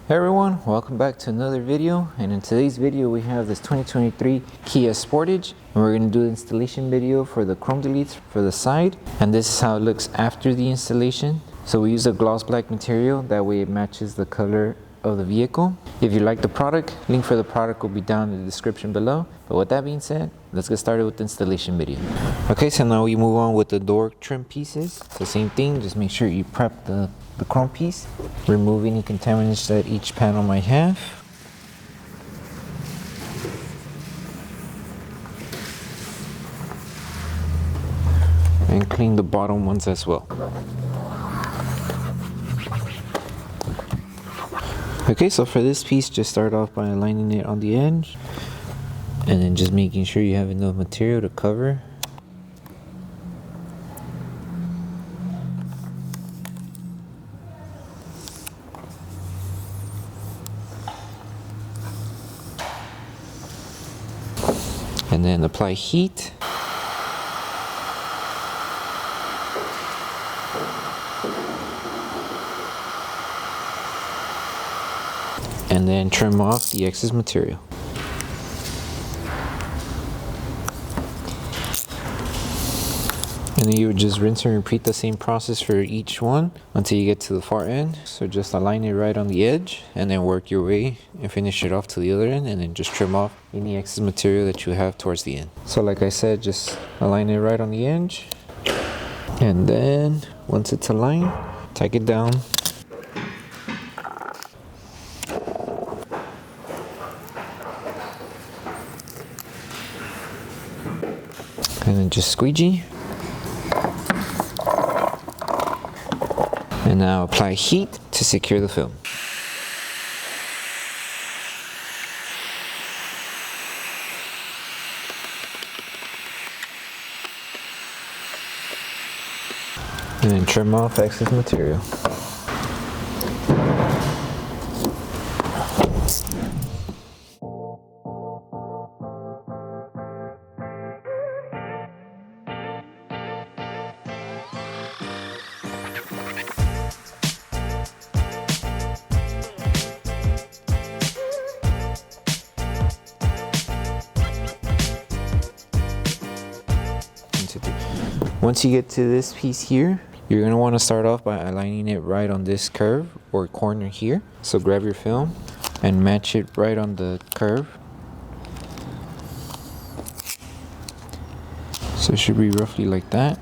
Hey everyone, welcome back to another video, and in today's video we have this 2023 Kia Sportage, and we're going to do the installation video for the chrome deletes for the side, and this is how it looks after the installation. So we use a gloss black material, that way it matches the color of the vehicle. If you like the product, link for the product will be down in the description below. But with that being said, let's get started with the installation video. Okay, so now we move on with the door trim pieces. It's the same thing, just make sure you prep the chrome piece, remove any contaminants that each panel might have. And clean the bottom ones as well. Okay, so for this piece, just start off by aligning it on the edge, and then just making sure you have enough material to cover. And then apply heat. And then trim off the excess material. And then you would just rinse and repeat the same process for each one until you get to the far end. So just align it right on the edge and then work your way and finish it off to the other end, and then just trim off any excess material that you have towards the end. So like I said, just align it right on the edge, and then once it's aligned, tack it down. And then just squeegee. And now apply heat to secure the film. And then trim off excess material. Once you get to this piece here, you're going to want to start off by aligning it right on this curve or corner here. So grab your film and match it right on the curve. So it should be roughly like that.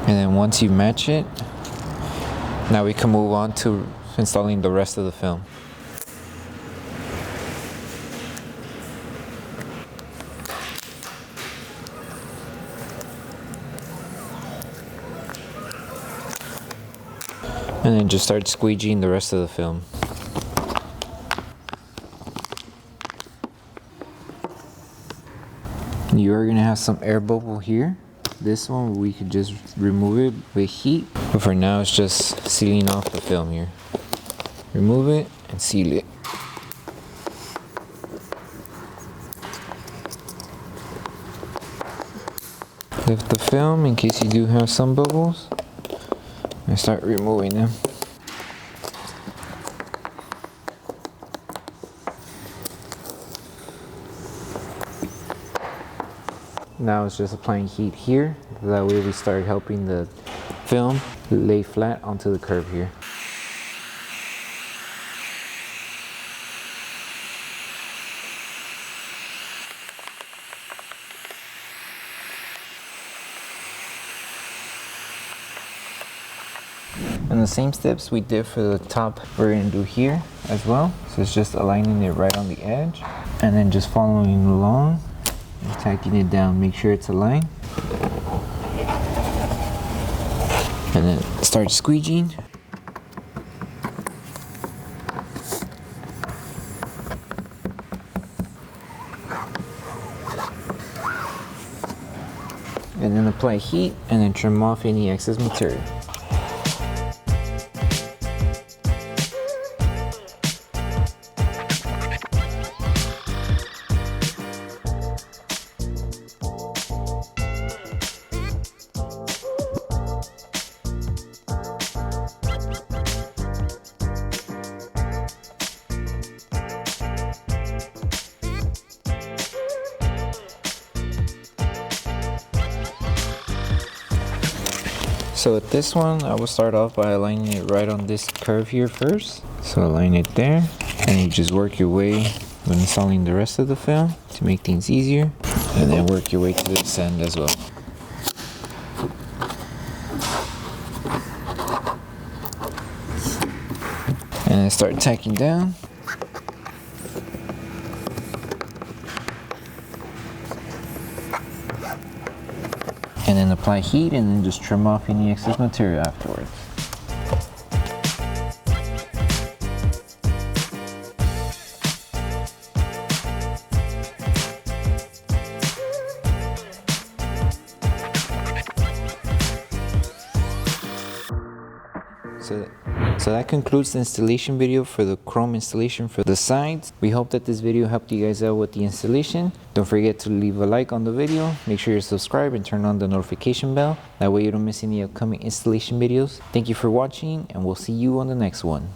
And then once you match it, now we can move on to installing the rest of the film. And then just start squeegeeing the rest of the film. You are going to have some air bubble here. This one we could just remove it with heat, but for now it's just sealing off the film here. Remove it and seal it. Lift the film in case you do have some bubbles, and start removing them. Now it's just applying heat here, that way we start helping the film lay flat onto the curve here. And the same steps we did for the top, we're going to do here as well. So it's just aligning it right on the edge, and then just following along and tacking it down. Make sure it's aligned. And then start squeegeeing. And then apply heat, and then trim off any excess material. So with this one, I will start off by aligning it right on this curve here first. So align it there, and you just work your way when installing the rest of the film to make things easier, and then work your way to this end as well. And then start tacking down. And then apply heat, and then just trim off any excess material afterwards. So that concludes the installation video for the chrome installation for the sides. We hope that this video helped you guys out with the installation. Don't forget to leave a like on the video. Make sure you're subscribed and turn on the notification bell. That way you don't miss any upcoming installation videos. Thank you for watching, and we'll see you on the next one.